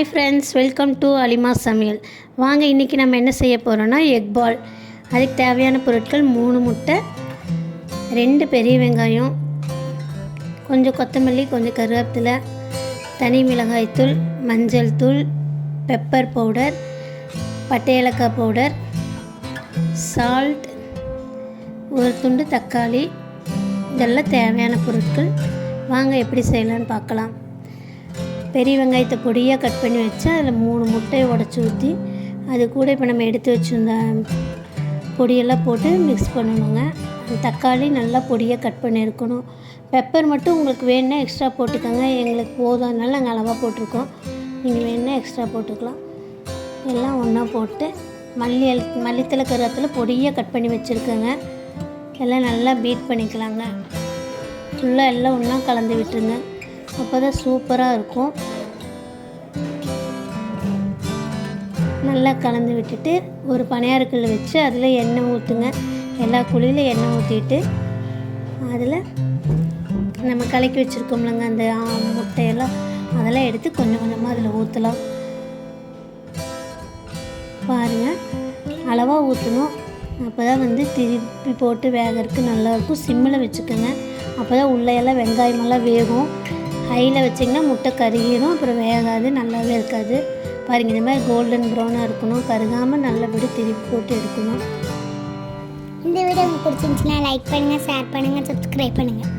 Hi friends, welcome to Alima சமையல். வாங்க இன்றைக்கி நம்ம என்ன செய்ய போகிறோன்னா எக் பால். அதுக்கு தேவையான பொருட்கள் 3 முட்டை, 2 பெரிய வெங்காயம், கொஞ்சம் கொத்தமல்லி, கொஞ்சம் கருவேப்பிலை, தனி மிளகாய்த்தூள், மஞ்சள் தூள், பெப்பர் பவுடர், பட்டை ஏலக்காய் பவுடர், சால்ட், ஒரு துண்டு தக்காளி. இதெல்லாம் தேவையான பொருட்கள். வாங்க எப்படி செய்யலான்னு பார்க்கலாம். பெரிய வெங்காயத்தை பொடியாக கட் பண்ணி வச்சு அதில் 3 முட்டையை உடச்சி ஊற்றி அது கூட இப்போ நம்ம எடுத்து வச்சுருந்த பொடியெல்லாம் போட்டு மிக்ஸ் பண்ணணுங்க. தக்காளி நல்லா பொடியாக கட் பண்ணியிருக்கணும். பெப்பர் மட்டும் உங்களுக்கு வேணுன்னா எக்ஸ்ட்ரா போட்டுக்கோங்க. எங்களுக்கு போதும்னால நாங்கள் அளவாக போட்டிருக்கோம். நீங்கள் வேணுன்னா எக்ஸ்ட்ரா போட்டுக்கலாம். எல்லாம் ஒன்றா போட்டு மல்லித்தலை கருவேப்பிலை பொடியாக கட் பண்ணி வச்சுருக்கோங்க. எல்லாம் நல்லா பீட் பண்ணிக்கலாங்க. ஃபுல்லாக எல்லாம் ஒன்றா கலந்து விட்டுருங்க. அப்போ தான் சூப்பராக இருக்கும். நல்லா கலந்து விட்டுட்டு ஒரு பணியாரக்கல்லை வச்சு அதில் எண்ணெய் ஊற்றுங்க. எல்லா குழியில் எண்ணெய் ஊற்றிட்டு அதில் நம்ம கலக்கி வச்சுருக்கோம்லங்க அந்த முட்டையெல்லாம் அதெல்லாம் எடுத்து கொஞ்சம் கொஞ்சமாக அதில் ஊற்றலாம். பாருங்கள், அளவாக ஊற்றணும். அப்போ தான் திருப்பி போட்டு வேகிறதுக்கு நல்லாயிருக்கும். சிம்மில் வச்சுக்கோங்க. அப்போ தான் உள்ளேயெல்லாம் வெங்காயமெல்லாம் வேகும். ஹையில் வச்சிங்கன்னா முட்டை கருகிடும், அப்புறம் வேகாது, நல்லாவே இருக்காது. பாருங்கள், இந்த மாதிரி கோல்டன் ப்ரௌனாக இருக்கணும். கருகாமல் நல்லபடி திருப்பி போட்டு எடுக்கணும். இந்த வீடியோ உங்களுக்கு பிடிச்சிருந்துச்சுன்னா லைக் பண்ணுங்கள், ஷேர் பண்ணுங்கள், சப்ஸ்கிரைப் பண்ணுங்கள்.